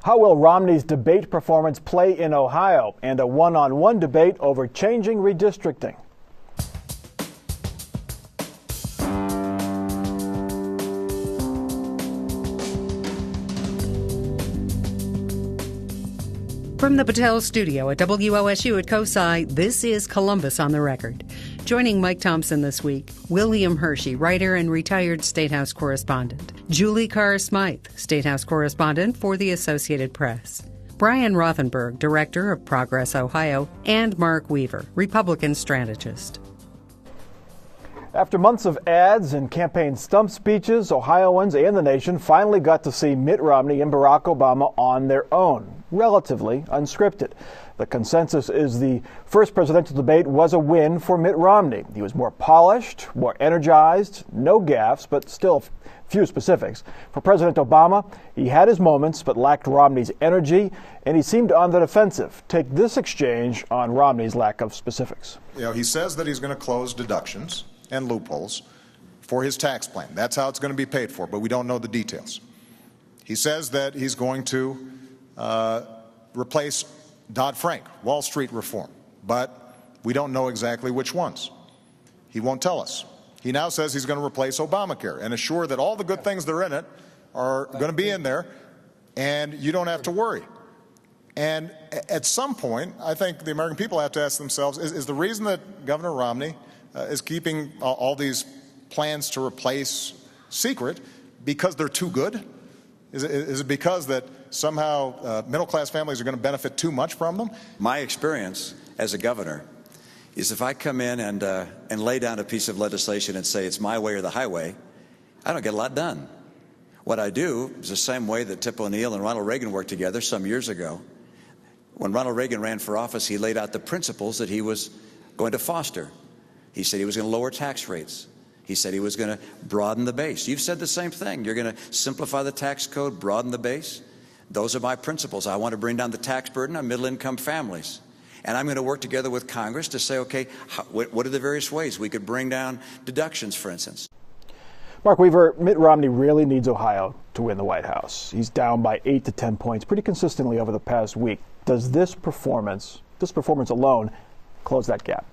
How will Romney's debate performance play in Ohio? And a one-on-one debate over changing redistricting. From the Patel studio at WOSU at COSI, this is Columbus on the Record. Joining Mike Thompson this week, William Hershey, writer and retired State House correspondent. Julie Carr-Smythe, State House correspondent for the Associated Press. Brian Rothenberg, director of Progress Ohio, and Mark Weaver, Republican strategist. After months of ads and campaign stump speeches, Ohioans and the nation finally got to see Mitt Romney and Barack Obama on their own, relatively unscripted. The consensus is the first presidential debate was a win for Mitt Romney. He was more polished, more energized, no gaffes, but still few specifics. For President Obama, he had his moments but lacked Romney's energy, and he seemed on the defensive. Take this exchange on Romney's lack of specifics. He says that he's going to close deductions and loopholes for his tax plan. That's how it's going to be paid for, but we don't know the details. He says that he's going to replace Dodd-Frank, Wall Street reform, but we don't know exactly which ones. He won't tell us. He now says he's going to replace Obamacare and assure that all the good things that are in it are going to be in there and you don't have to worry. And at some point, I think the American people have to ask themselves, is the reason that Governor Romney is keeping all these plans to replace secret because they're too good? Is it because that somehow middle-class families are going to benefit too much from them? My experience as a governor is if I come in and lay down a piece of legislation and say it's my way or the highway, I don't get a lot done. What I do is the same way that Tip O'Neill and Ronald Reagan worked together some years ago. When Ronald Reagan ran for office, he laid out the principles that he was going to foster. He said he was going to lower tax rates. He said he was going to broaden the base. You've said the same thing. You're going to simplify the tax code, broaden the base. Those are my principles. I want to bring down the tax burden on middle-income families. And I'm going to work together with Congress to say, okay, what are the various ways we could bring down deductions, for instance? Mark Weaver, Mitt Romney really needs Ohio to win the White House. He's down by 8 to 10 points pretty consistently over the past week. Does this performance alone, close that gap?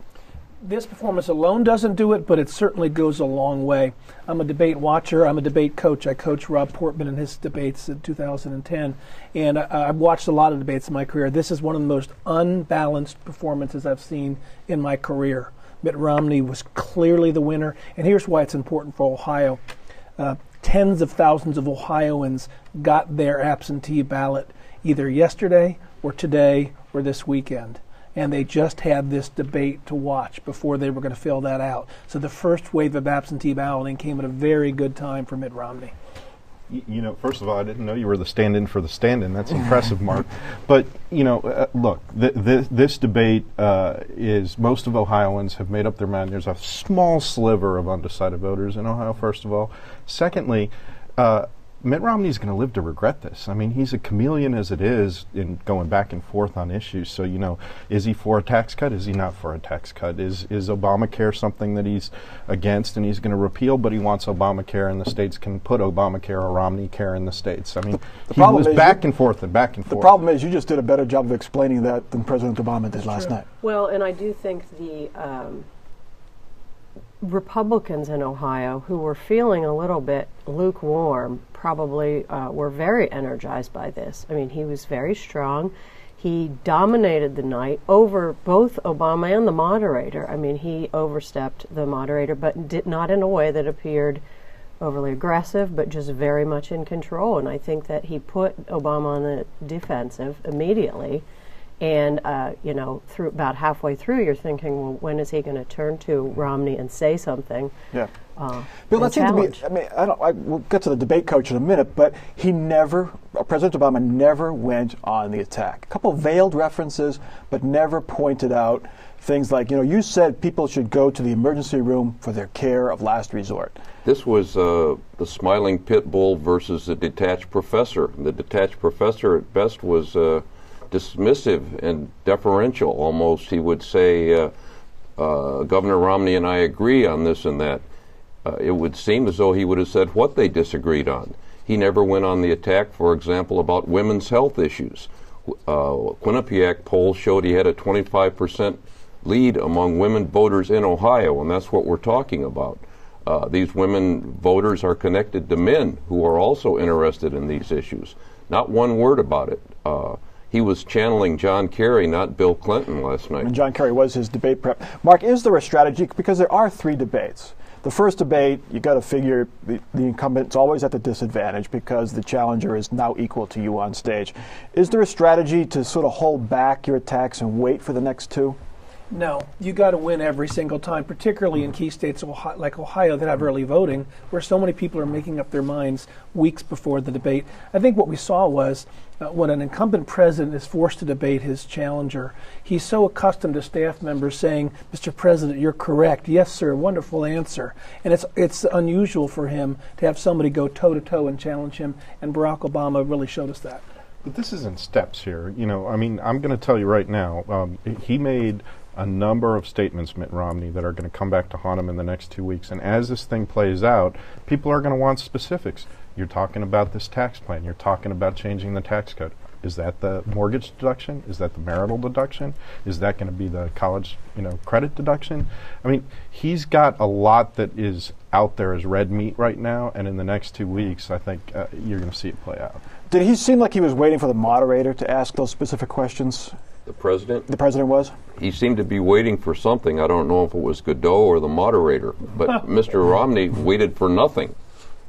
This performance alone doesn't do it, but it certainly goes a long way. I'm a debate watcher. I'm a debate coach. I coached Rob Portman in his debates in 2010, and I've watched a lot of debates in my career. This is one of the most unbalanced performances I've seen in my career. Mitt Romney was clearly the winner, and here's why it's important for Ohio. Tens of thousands of Ohioans got their absentee ballot either yesterday or today or this weekend. And they just had this debate to watch before they were going to fill that out. So the first wave of absentee balloting came at a very good time for Mitt Romney. You know, first of all, I didn't know you were the stand-in for the stand-in. That's impressive, Mark. But, look, this debate is most of Ohioans have made up their mind. There's a small sliver of undecided voters in Ohio, first of all. Secondly, Mitt Romney's going to live to regret this. I mean, he's a chameleon as it is in going back and forth on issues. So, is he for a tax cut? Is he not for a tax cut? Is Obamacare something that he's against and he's going to repeal, but he wants Obamacare and the states can put Obamacare or Romney care in the states? I mean, he was back and forth and back and forth. The problem is you just did a better job of explaining that than President Obama did last night. Well, and I do think the Republicans in Ohio who were feeling a little bit lukewarm probably were very energized by this. I mean, he was very strong. He dominated the night over both Obama and the moderator. I mean, he overstepped the moderator, but did not in a way that appeared overly aggressive, but just very much in control. And I think that he put Obama on the defensive immediately. And, through about halfway through, you're thinking, well, when is he going to turn to Romney and say something? Yeah. Bill, that seems to be, we'll get to the debate coach in a minute, but President Obama never went on the attack. A couple veiled references, but never pointed out things like, you said people should go to the emergency room for their care of last resort. This was the smiling pit bull versus the detached professor. The detached professor at best was dismissive and deferential almost. He would say, Governor Romney and I agree on this and that. It would seem as though he would have said what they disagreed on. He never went on the attack, for example, about women's health issues. Quinnipiac polls showed he had a 25% lead among women voters in Ohio, and that's what we're talking about. These women voters are connected to men who are also interested in these issues. Not one word about it. He was channeling John Kerry, not Bill Clinton, last night. And John Kerry was his debate prep. Mark, is there a strategy? Because there are 3 debates. The first debate, you got to figure the incumbent's always at the disadvantage because the challenger is now equal to you on stage. Is there a strategy to sort of hold back your attacks and wait for the next 2? No, you got to win every single time, particularly in key states like Ohio that have early voting, where so many people are making up their minds weeks before the debate. I think what we saw was when an incumbent president is forced to debate his challenger, he's so accustomed to staff members saying, "Mr. President, you're correct. Yes, sir. Wonderful answer." And it's unusual for him to have somebody go toe-to-toe and challenge him, and Barack Obama really showed us that. But this is in steps here. You know, I mean, I'm going to tell you right now, he made a number of statements, Mitt Romney, that are going to come back to haunt him in the next 2 weeks. And as this thing plays out, people are going to want specifics. You're talking about this tax plan. You're talking about changing the tax code. Is that the mortgage deduction? Is that the marital deduction? Is that going to be the college, credit deduction? I mean, he's got a lot that is out there as red meat right now. And in the next 2 weeks, I think you're going to see it play out. Did he seem like he was waiting for the moderator to ask those specific questions? The president? The president was? He seemed to be waiting for something. I don't know if it was Godot or the moderator, but Mr. Romney waited for nothing.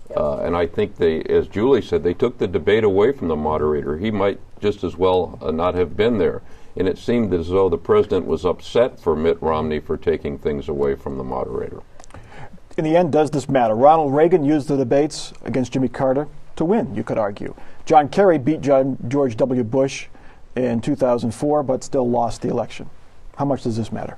And I think as Julie said, they took the debate away from the moderator. He might just as well not have been there. And it seemed as though the president was upset for Mitt Romney for taking things away from the moderator. In the end, does this matter? Ronald Reagan used the debates against Jimmy Carter to win, you could argue. John Kerry beat George W. Bush in 2004, but still lost the election. How much does this matter?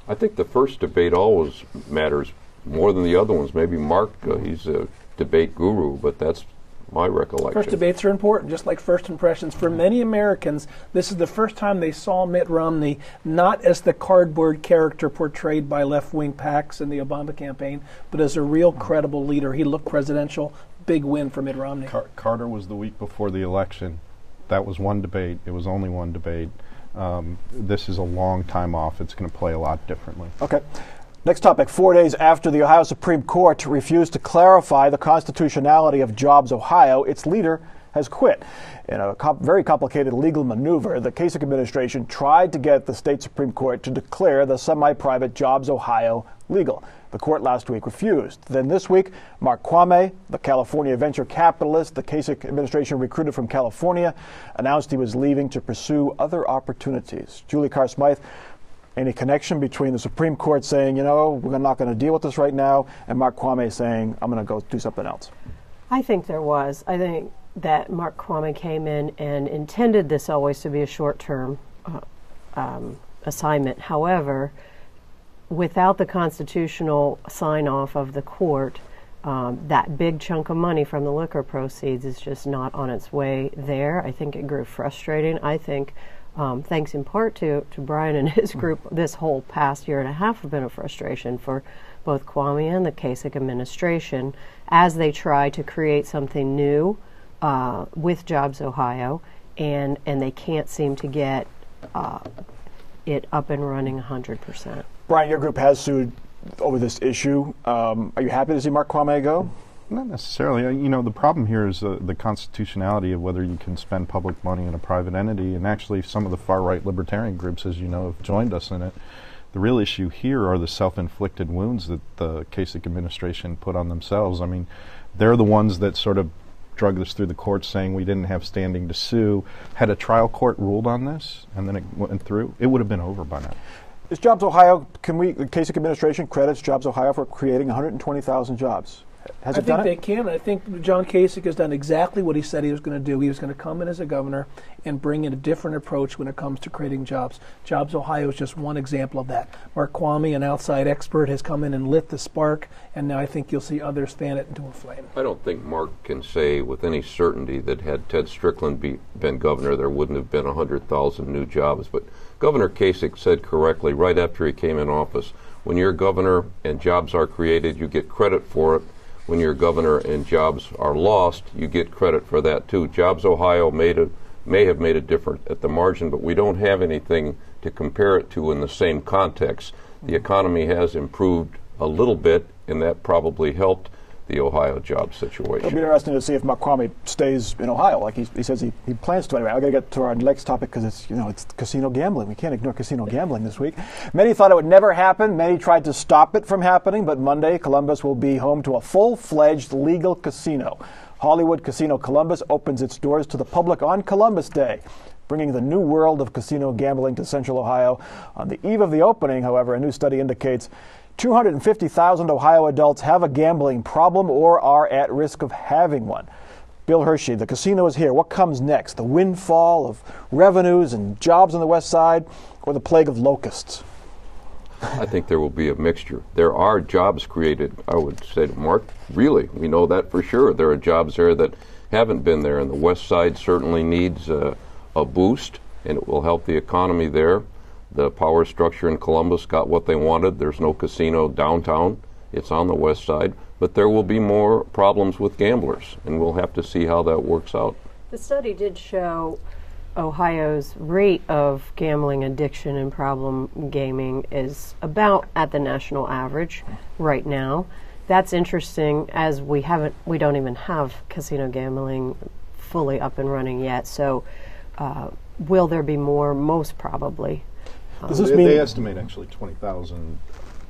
I think the first debate always matters more than the other ones. Maybe Mark, he's a debate guru, but that's my recollection. First debates are important, just like first impressions. For many Americans, this is the first time they saw Mitt Romney not as the cardboard character portrayed by left-wing PACs in the Obama campaign, but as a real credible leader. He looked presidential. Big win for Mitt Romney. Carter was the week before the election. That was one debate. It was only one debate. This is a long time off. It's going to play a lot differently. Okay. Next topic. 4 days after the Ohio Supreme Court refused to clarify the constitutionality of Jobs Ohio, its leader has quit. In a very complicated legal maneuver, the Kasich administration tried to get the state Supreme Court to declare the semi-private Jobs Ohio legal. The court last week refused. Then this week, Mark Kwame, the California venture capitalist the Kasich administration recruited from California, announced he was leaving to pursue other opportunities. Julie Carr-Smythe, any connection between the Supreme Court saying, we're not going to deal with this right now, and Mark Kwame saying, I'm going to go do something else? I think there was. I think that Mark Kwame came in and intended this always to be a short-term assignment. However, without the constitutional sign-off of the court, that big chunk of money from the liquor proceeds is just not on its way there. I think it grew frustrating. I think, thanks in part to Brian and his group, this whole past year and a half have been a frustration for both Kwame and the Kasich administration as they try to create something new with Jobs Ohio, and they can't seem to get it up and running 100%. Brian, your group has sued over this issue. Are you happy to see Mark Kwame go? Not necessarily. The problem here is the constitutionality of whether you can spend public money in a private entity, and actually some of the far-right libertarian groups, as you know, have joined us in it. The real issue here are the self-inflicted wounds that the Kasich administration put on themselves. I mean, they're the ones that sort of drug this through the courts saying we didn't have standing to sue. Had a trial court ruled on this and then it went through, it would have been over by now. Is Jobs Ohio, the Kasich administration credits Jobs Ohio for creating 120,000 jobs? Has it done it? I think they can. I think John Kasich has done exactly what he said he was going to do. He was going to come in as a governor and bring in a different approach when it comes to creating jobs. Jobs Ohio is just one example of that. Mark Kwame, an outside expert, has come in and lit the spark, and now I think you'll see others fan it into a flame. I don't think Mark can say with any certainty that had Ted Strickland been governor, there wouldn't have been 100,000 new jobs. But Governor Kasich said correctly right after he came in office, when you're governor and jobs are created, you get credit for it. when you're governor and jobs are lost, you get credit for that too. Jobs Ohio may have made a difference at the margin, but we don't have anything to compare it to in the same context. The economy has improved a little bit, and that probably helped the Ohio job situation. It'll be interesting to see if Mark Crummy stays in Ohio, like he says he plans to. Anyway, I'm going to get to our next topic because it's casino gambling. We can't ignore casino gambling this week. Many thought it would never happen. Many tried to stop it from happening, but Monday, Columbus will be home to a full-fledged legal casino. Hollywood Casino Columbus opens its doors to the public on Columbus Day, bringing the new world of casino gambling to Central Ohio. On the eve of the opening, however, a new study indicates 250,000 Ohio adults have a gambling problem or are at risk of having one. Bill Hershey, the casino is here. What comes next? The windfall of revenues and jobs on the west side, or the plague of locusts? I think there will be a mixture. There are jobs created, I would say to Mark, really, we know that for sure. There are jobs there that haven't been there, and the west side certainly needs a boost, and it will help the economy there. The power structure in Columbus got what they wanted. There's no casino downtown. It's on the west side. But there will be more problems with gamblers, and we'll have to see how that works out. The study did show Ohio's rate of gambling addiction and problem gaming is about at the national average right now. That's interesting, as we don't even have casino gambling fully up and running yet. So will there be more? Most probably. Does this mean they estimate actually 20,000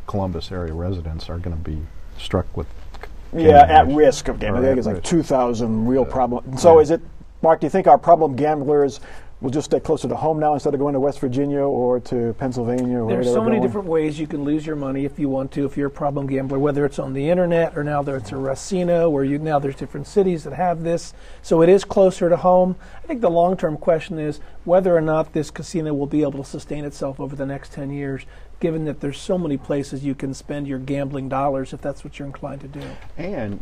Columbus area residents are going to be struck with at risk of gambling. I think it's like risk. 2,000 real problem. So is it, Mark, do you think our problem gamblers will just stay closer to home now instead of going to West Virginia or to Pennsylvania? Or There's so many different ways you can lose your money if you want to, if you're a problem gambler, whether it's on the internet or now there's a Racino, where now there's different cities that have this. So it is closer to home. I think the long-term question is whether or not this casino will be able to sustain itself over the next 10 years, given that there's so many places you can spend your gambling dollars if that's what you're inclined to do. And,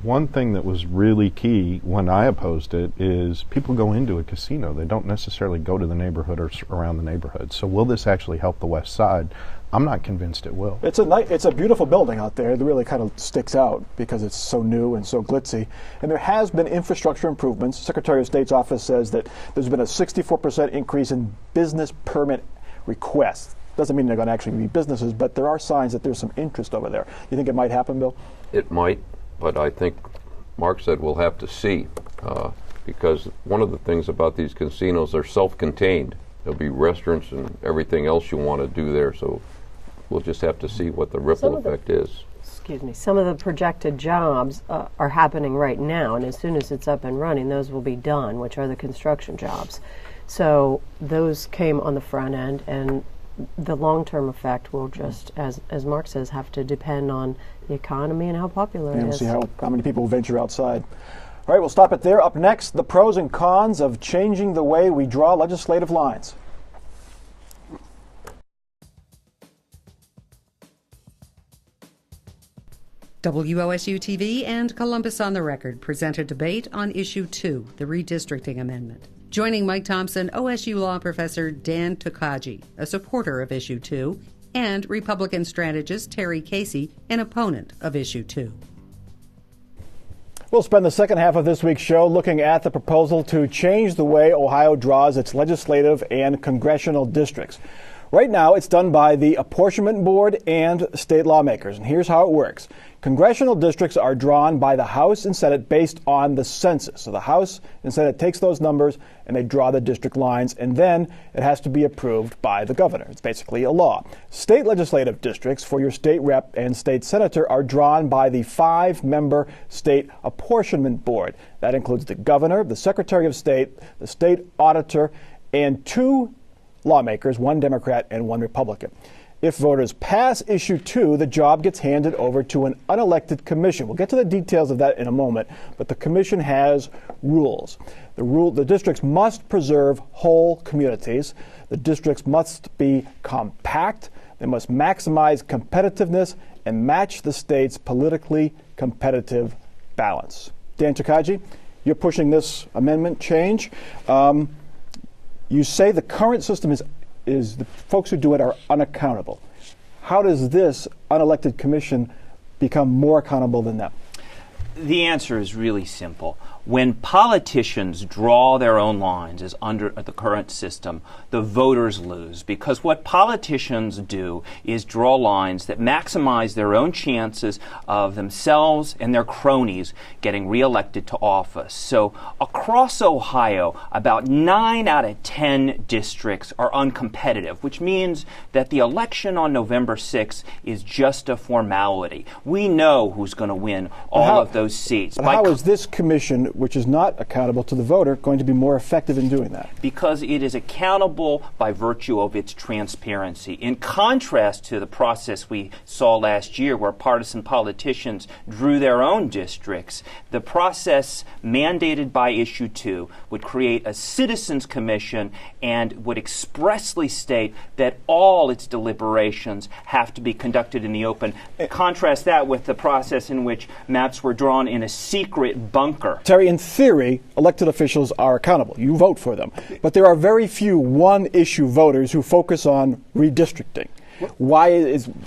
one thing that was really key when I opposed it is people go into a casino. They don't necessarily go to the neighborhood or around the neighborhood. So will this actually help the west side? I'm not convinced it will. It's a beautiful building out there. It really kind of sticks out because it's so new and so glitzy. And there has been infrastructure improvements. Secretary of State's office says that there's been a 64% increase in business permit requests. Doesn't mean they're going to actually be businesses, but there are signs that there's some interest over there. You think it might happen, Bill? It might, but I think Mark said we'll have to see, because one of the things about these casinos, they're self-contained. There'll be restaurants and everything else you want to do there, so we'll just have to see what the ripple effect is. Some of the projected jobs are happening right now, and as soon as it's up and running, those will be done, which are the construction jobs. So those came on the front end, and the long-term effect will just, as Mark says, have to depend on the economy and how popular it We'll is. see how many people venture outside. All right, we'll stop it there. Up next, the pros and cons of changing the way we draw legislative lines. WOSU TV and Columbus on the Record present a debate on Issue 2, the redistricting amendment. Joining Mike Thompson, OSU law professor Dan Tokaji, a supporter of Issue 2, and Republican strategist Terry Casey, an opponent of Issue 2. We'll spend the second half of this week's show looking at the proposal to change the way Ohio draws its legislative and congressional districts. Right now, it's done by the Apportionment Board and state lawmakers, and here's how it works. Congressional districts are drawn by the House and Senate based on the census. So the House and Senate takes those numbers and they draw the district lines, and then it has to be approved by the governor. It's basically a law. State legislative districts for your state rep and state senator are drawn by the 5-member State Apportionment Board. That includes the governor, the Secretary of State, the state auditor, and 2 lawmakers, 1 Democrat and 1 Republican. If voters pass Issue 2, the job gets handed over to an unelected commission. We'll get to the details of that in a moment, but the commission has rules. The districts must preserve whole communities. The districts must be compact. They must maximize competitiveness and match the state's politically competitive balance. Dan Tokaji, you're pushing this amendment change. You say the current system is the folks who do it are unaccountable. How does this unelected commission become more accountable than them? The answer is really simple. When politicians draw their own lines, as under the current system, the voters lose, because what politicians do is draw lines that maximize their own chances of themselves and their cronies getting reelected to office. So across Ohio, about 9 out of 10 districts are uncompetitive, which means that the election on November 6th is just a formality. We know who's going to win all of those seats. But how is this commission, which is not accountable to the voter, going to be more effective in doing that? Because it is accountable by virtue of its transparency. In contrast to the process we saw last year where partisan politicians drew their own districts, the process mandated by Issue 2 would create a citizens commission and would expressly state that all its deliberations have to be conducted in the open. Contrast that with the process in which maps were drawn in a secret bunker. Terry, in theory, elected officials are accountable. You vote for them. But there are very few one-issue voters who focus on redistricting.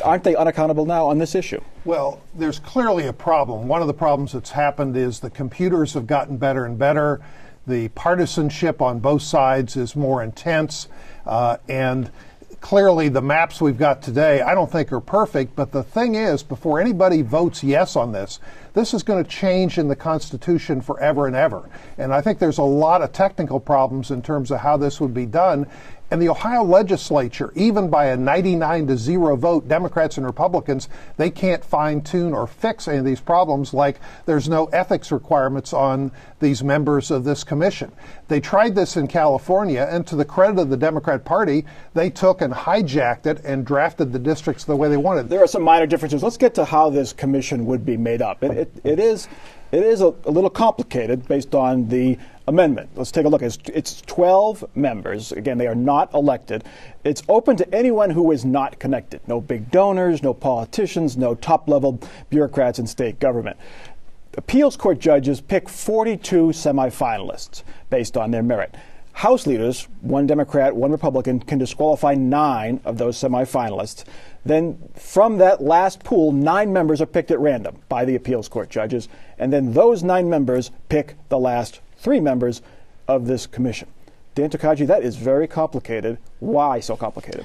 Aren't they unaccountable now on this issue? Well, there's clearly a problem. One of the problems that's happened is the computers have gotten better and better. The partisanship on both sides is more intense. And clearly the maps we've got today I don't think are perfect, but the thing is, before anybody votes yes on this is going to change in the Constitution forever and ever. And I think there's a lot of technical problems in terms of how this would be done. And the Ohio legislature, even by a 99-0 vote, Democrats and Republicans, they can't fine-tune or fix any of these problems, like there's no ethics requirements on these members of this commission. They tried this in California, and to the credit of the Democrat Party, they took and hijacked it and drafted the districts the way they wanted. There are some minor differences. Let's get to how this commission would be made up. It is a little complicated based on the amendment. Let's take a look. It's 12 members. Again, they are not elected. It's open to anyone who is not connected. No big donors, no politicians, no top-level bureaucrats in state government. Appeals court judges pick 42 semifinalists based on their merit. House leaders, one Democrat, one Republican, can disqualify 9 of those semifinalists. Then from that last pool, 9 members are picked at random by the appeals court judges, and then those 9 members pick the last 3 members of this commission. Dan Tokaji, that is very complicated. Why so complicated?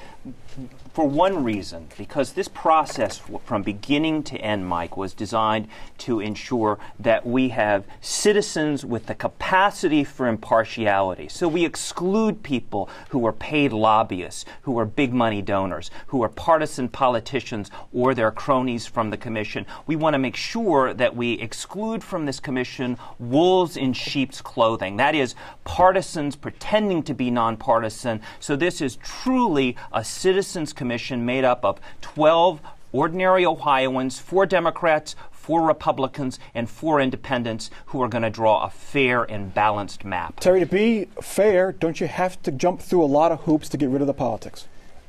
For one reason, because this process from beginning to end, Mike, was designed to ensure that we have citizens with the capacity for impartiality. So we exclude people who are paid lobbyists, who are big money donors, who are partisan politicians or their cronies from the commission. We want to make sure that we exclude from this commission wolves in sheep's clothing. That is, partisans pretending to be nonpartisan. So this is truly a citizens commission made up of 12 ordinary Ohioans, 4 Democrats, 4 Republicans, and 4 independents who are going to draw a fair and balanced map. Terry, to be fair, don't you have to jump through a lot of hoops to get rid of the politics?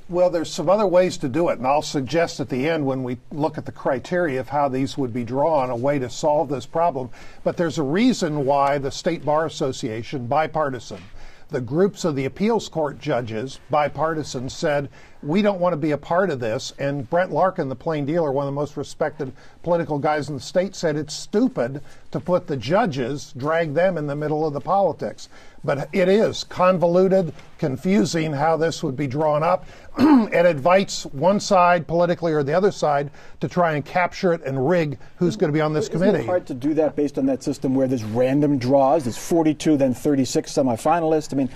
Well, there's some other ways to do it, and I'll suggest at the end when we look at the criteria of how these would be drawn, a way to solve this problem. But there's a reason why the State Bar Association, bipartisan, the groups of the appeals court judges, bipartisan, said, we don't want to be a part of this. And Brent Larkin, the plain dealer, one of the most respected political guys in the state, said it's stupid to put the judges, drag them in the middle of the politics. But it is convoluted, confusing how this would be drawn up. And it invites one side politically or the other side to try and capture it and rig who's going to be on this committee. Isn't it hard to do that based on that system where there's random draws? There's 42, then 36 semifinalists. I mean,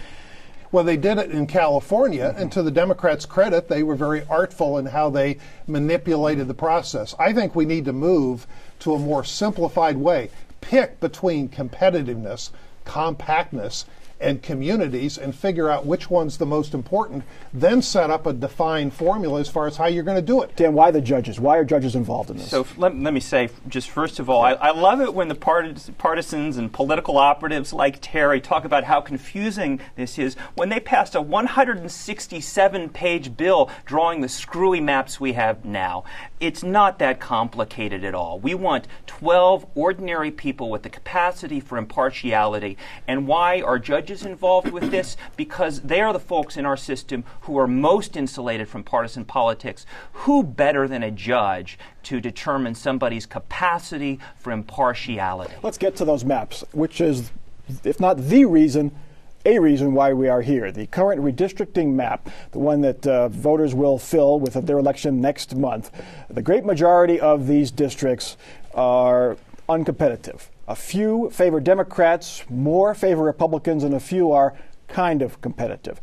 well, they did it in California, and to the Democrats' credit, they were very artful in how they manipulated the process. I think we need to move to a more simplified way. Pick between competitiveness, compactness, and communities and figure out which one's the most important, then set up a defined formula as far as how you're going to do it. Dan, why the judges? Why are judges involved in this? So let me say, just first of all, I love it when the partisans and political operatives like Terry talk about how confusing this is when they passed a 167-page bill drawing the screwy maps we have now. It's not that complicated at all. We want 12 ordinary people with the capacity for impartiality. And why are judges judges involved with this because they are the folks in our system who are most insulated from partisan politics. Who better than a judge to determine somebody's capacity for impartiality? Let's get to those maps, which is, if not the reason, a reason why we are here. The current redistricting map, the one that voters will fill with their election next month, the great majority of these districts are uncompetitive. A few favor Democrats, more favor Republicans, and a few are kind of competitive.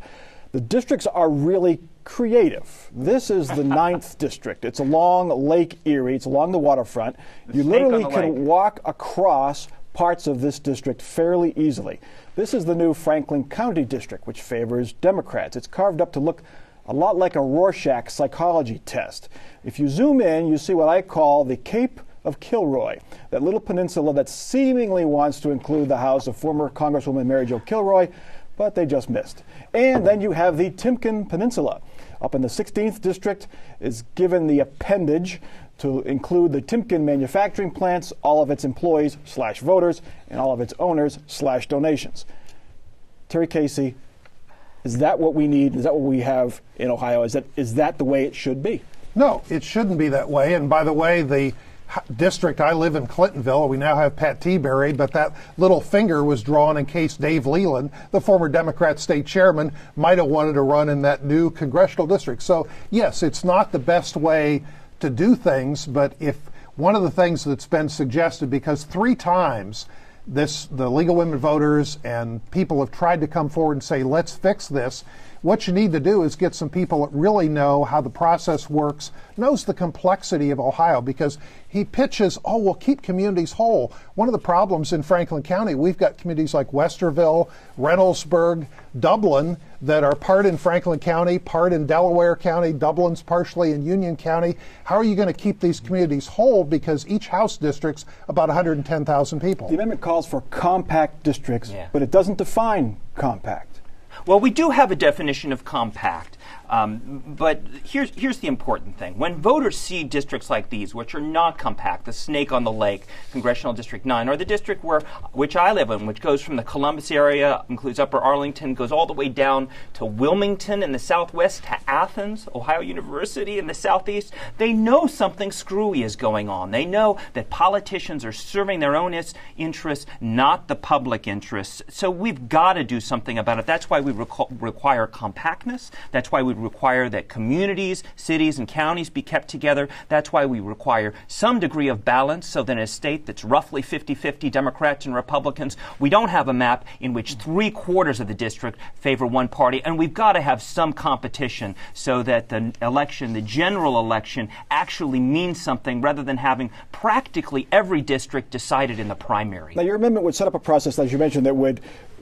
The districts are really creative. This is the 9th district. It's along Lake Erie. It's along the waterfront. You literally can walk across parts of this district fairly easily. This is the new Franklin County district, which favors Democrats. It's carved up to look a lot like a Rorschach psychology test. If you zoom in, you see what I call the Cape of Kilroy, that little peninsula that seemingly wants to include the house of former Congresswoman Mary Jo Kilroy, but they just missed. And then you have the Timken Peninsula. Up in the 16th district is given the appendage to include the Timken manufacturing plants, all of its employees / voters, and all of its owners / donations. Terry Casey, is that what we need? Is that what we have in Ohio? Is that the way it should be? No, it shouldn't be that way. And by the way, the district, I live in Clintonville. We now have Pat Tiberi, but that little finger was drawn in case Dave Leland, the former Democrat state chairman, might have wanted to run in that new congressional district. So, yes, it's not the best way to do things, but if one of the things that's been suggested, because 3 times the League of Women Voters and people have tried to come forward and say, let's fix this. What you need to do is get some people that really know how the process works, knows the complexity of Ohio, because he pitches, oh, we'll keep communities whole. One of the problems in Franklin County, we've got communities like Westerville, Reynoldsburg, Dublin, that are part in Franklin County, part in Delaware County, Dublin's partially in Union County. How are you going to keep these communities whole? Because each House district's about 110,000 people. The amendment calls for compact districts, but it doesn't define compact. Well, we do have a definition of compact, but here's the important thing. When voters see districts like these, which are not compact, the Snake on the Lake, Congressional District 9, or the district which I live in, which goes from the Columbus area, includes Upper Arlington, goes all the way down to Wilmington in the southwest, to Athens, Ohio University in the southeast, they know something screwy is going on. They know that politicians are serving their own interests, not the public interests. So we've got to do something about it. That's why we require compactness. That's why we require that communities, cities, and counties be kept together. That's why we require some degree of balance, so that in a state that's roughly 50-50 Democrats and Republicans, we don't have a map in which 3/4 of the district favor one party, and we've got to have some competition so that the election, the general election, actually means something rather than having practically every district decided in the primary. Now, your amendment would set up a process, as you mentioned, that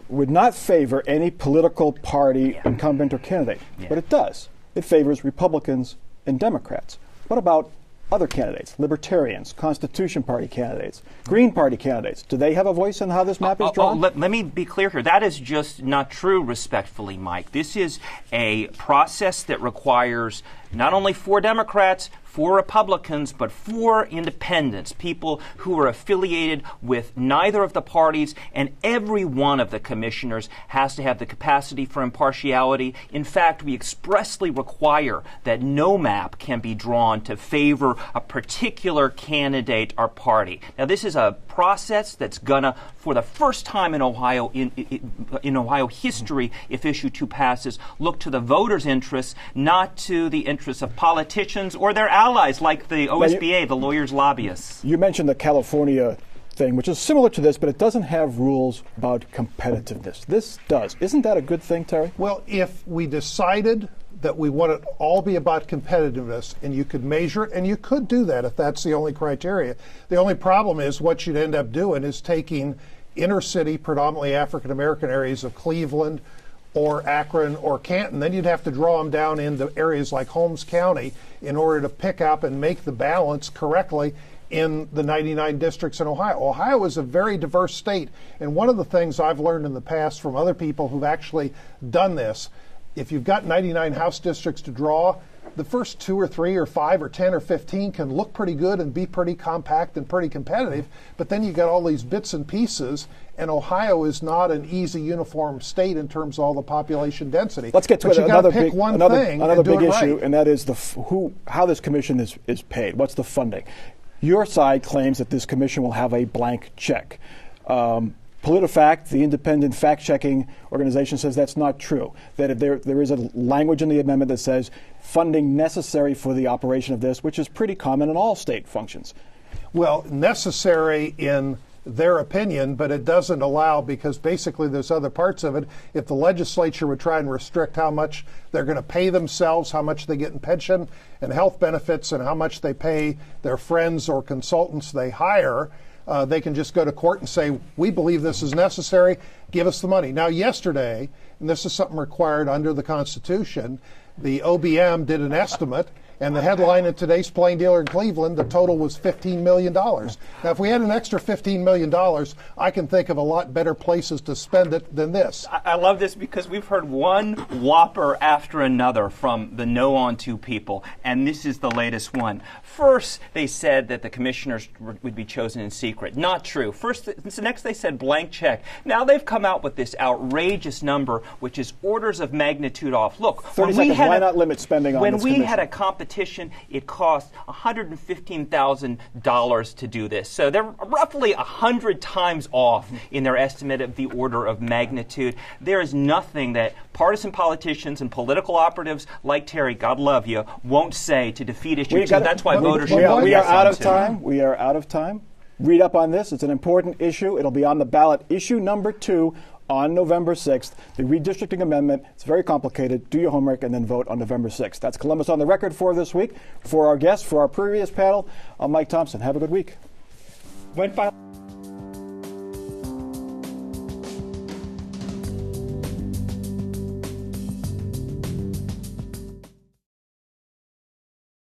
would not favor any political party, incumbent, or candidate. But it does. It favors Republicans and Democrats. What about other candidates, Libertarians, Constitution Party candidates, Green Party candidates? Do they have a voice in how this map is drawn? Let me be clear here. That is just not true, respectfully, Mike. This is a process that requires not only 4 Democrats, 4 Republicans, but 4 independents, people who are affiliated with neither of the parties, and every one of the commissioners has to have the capacity for impartiality. In fact, we expressly require that no map can be drawn to favor a particular candidate or party. Now, this is a process that's gonna, for the first time in Ohio, in Ohio history, if Issue 2 passes, look to the voters' interests, not to the interests of politicians or their allies, like the OSBA, the lawyers' lobbyists. You mentioned the California thing, which is similar to this, but it doesn't have rules about competitiveness. This does. Isn't that a good thing, Terry? Well, if we decided that we want it all be about competitiveness, and you could measure it, and you could do that if that's the only criteria. The only problem is what you'd end up doing is taking inner city, predominantly African American areas of Cleveland or Akron or Canton, then you'd have to draw them down into areas like Holmes County in order to pick up and make the balance correctly in the 99 districts in Ohio. Ohio is a very diverse state, and one of the things I've learned in the past from other people who've actually done this, if you've got 99 House districts to draw, the first 2 or 3 or 5 or 10 or 15 can look pretty good and be pretty compact and pretty competitive, but then you got all these bits and pieces, and Ohio is not an easy uniform state in terms of all the population density. Let's get to another big issue, and that is how this commission is paid. What's the funding? Your side claims that this commission will have a blank check. PolitiFact, the independent fact-checking organization, says that's not true. That if there is a language in the amendment that says funding necessary for the operation of this, which is pretty common in all state functions. Well, necessary in their opinion, but it doesn't allow, because basically there's other parts of it. If the legislature would try and restrict how much they're going to pay themselves, how much they get in pension and health benefits, and how much they pay their friends or consultants they hire, they can just go to court and say, we believe this is necessary, give us the money. Now, yesterday, and this is something required under the Constitution, the OBM did an estimate, and the headline in today's Plain Dealer in Cleveland, the total was $15 million. Now, if we had an extra $15 million, I can think of a lot better places to spend it than this. I love this because we've heard one whopper after another from the No on 2 people, and this is the latest one. First, they said that the commissioners would be chosen in secret. Not true. Next they said blank check. Now they've come out with this outrageous number, which is orders of magnitude off. Look, 30 seconds. Why not limit spending on this commission? When we had a competition, it cost $115,000 to do this. So they're roughly 100 times off in their estimate of the order of magnitude. There is nothing that partisan politicians and political operatives like Terry, God love you, won't say to defeat issue 2. That's why voters should vote yes on 2. We are out of time. Read up on this. It's an important issue. It'll be on the ballot, issue number 2, on November 6th. The redistricting amendment. It's very complicated. Do your homework and then vote on November 6th. That's Columbus on the Record for this week. For our guests, for our previous panel, I'm Mike Thompson. Have a good week.